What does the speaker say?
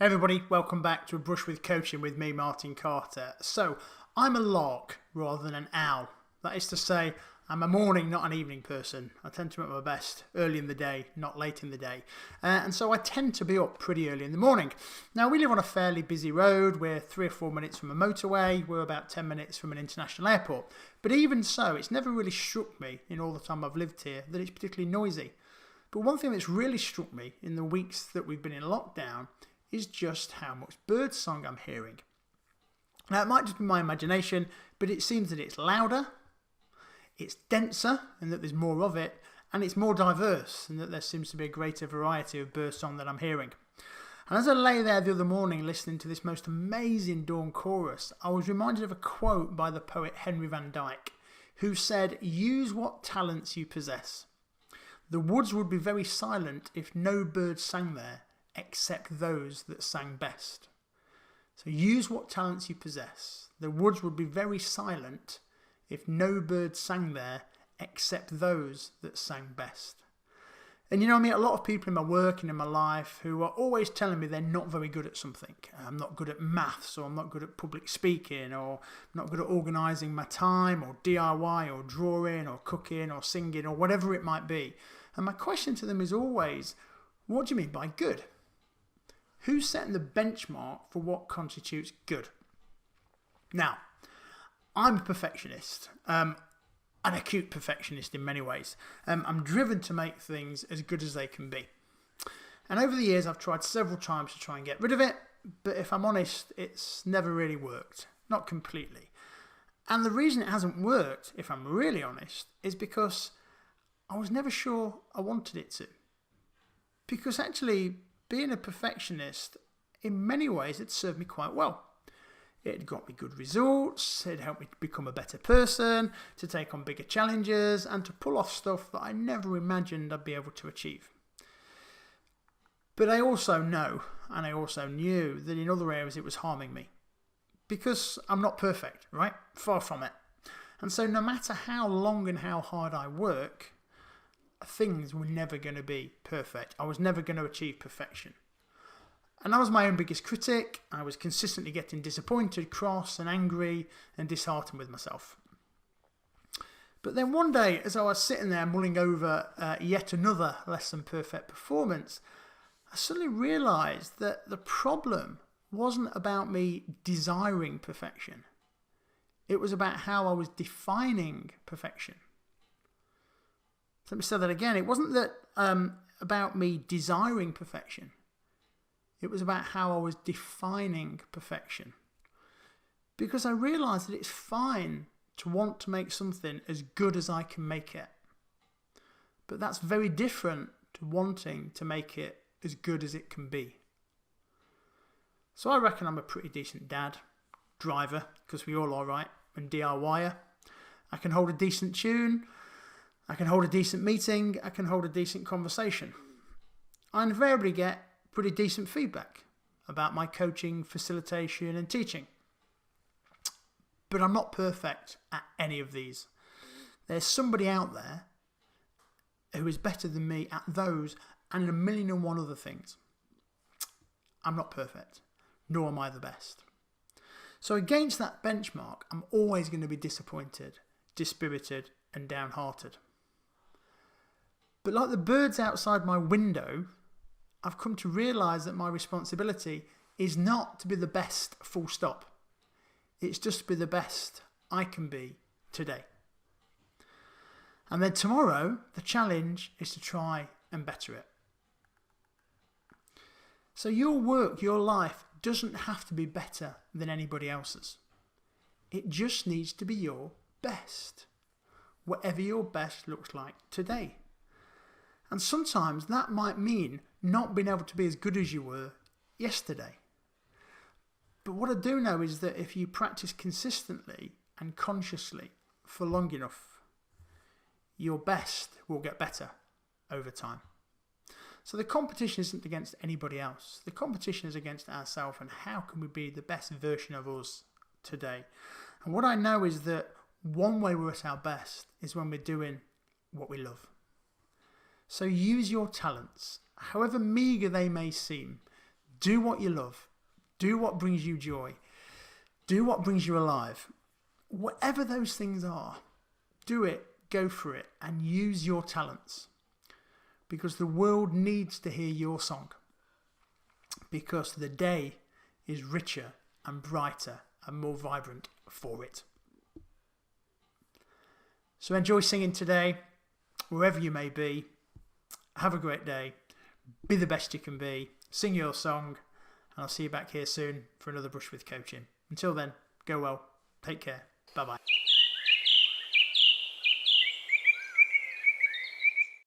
Hey everybody, welcome back to A Brush with Coaching with me, Martin Carter. So, I'm a lark rather than an owl. That is to say, I'm a morning, not an evening person. I tend to be at my best early in the day, not late in the day. And so I tend to be up pretty early in the morning. Now, we live on a fairly busy road. We're 3 or 4 minutes from a motorway. We're about 10 minutes from an international airport. But even so, it's never really struck me in all the time I've lived here that it's particularly noisy. But one thing that's really struck me in the weeks that we've been in lockdown is just how much birdsong I'm hearing. Now, it might just be my imagination, but it seems that it's louder, it's denser, and that there's more of it, and it's more diverse, and that there seems to be a greater variety of birdsong that I'm hearing. And as I lay there the other morning listening to this most amazing dawn chorus, I was reminded of a quote by the poet Henry van Dyke, who said, "Use what talents you possess. The woods would be very silent if no birds sang there, except those that sang best." So use what talents you possess. The woods would be very silent if no birds sang there except those that sang best. And I meet a lot of people in my work and in my life who are always telling me they're not very good at something. I'm not good at maths, or I'm not good at public speaking, or I'm not good at organising my time, or DIY, or drawing, or cooking, or singing, or whatever it might be. And my question to them is always, what do you mean by good? Who's setting the benchmark for what constitutes good? Now, I'm a perfectionist, an acute perfectionist in many ways. I'm driven to make things as good as they can be. And over the years, I've tried several times to try and get rid of it, but if I'm honest, it's never really worked, not completely. And the reason it hasn't worked, if I'm really honest, is because I was never sure I wanted it to. Because actually, being a perfectionist, in many ways, it served me quite well. It got me good results, it helped me to become a better person, to take on bigger challenges, and to pull off stuff that I never imagined I'd be able to achieve. But I also know, and I also knew, that in other areas it was harming me. Because I'm not perfect, right? Far from it. And so no matter how long and how hard I work, things were never going to be perfect. I was never going to achieve perfection. And I was my own biggest critic. I was consistently getting disappointed, cross and angry and disheartened with myself. But then one day, as I was sitting there mulling over yet another less than perfect performance, I suddenly realised that the problem wasn't about me desiring perfection. It was about how I was defining perfection. Let me say that again. It wasn't that about me desiring perfection. It was about how I was defining perfection. Because I realised that it's fine to want to make something as good as I can make it. But that's very different to wanting to make it as good as it can be. So I reckon I'm a pretty decent dad, driver, because we all are, right, and DIYer. I can hold a decent tune. I can hold a decent meeting, I can hold a decent conversation. I invariably get pretty decent feedback about my coaching, facilitation and teaching. But I'm not perfect at any of these. There's somebody out there who is better than me at those and a million and one other things. I'm not perfect, nor am I the best. So against that benchmark, I'm always going to be disappointed, dispirited and downhearted. But like the birds outside my window, I've come to realise that my responsibility is not to be the best full stop. It's just to be the best I can be today. And then tomorrow, the challenge is to try and better it. So your work, your life doesn't have to be better than anybody else's. It just needs to be your best. Whatever your best looks like today. And sometimes that might mean not being able to be as good as you were yesterday. But what I do know is that if you practice consistently and consciously for long enough, your best will get better over time. So the competition isn't against anybody else. The competition is against ourselves and how can we be the best version of us today. And what I know is that one way we're at our best is when we're doing what we love. So use your talents, however meagre they may seem. Do what you love. Do what brings you joy. Do what brings you alive. Whatever those things are, do it, go for it, and use your talents. Because the world needs to hear your song. Because the day is richer and brighter and more vibrant for it. So enjoy singing today, wherever you may be. Have a great day. Be the best you can be. Sing your song. And I'll see you back here soon for another Brush with Coaching. Until then, go well. Take care. Bye-bye.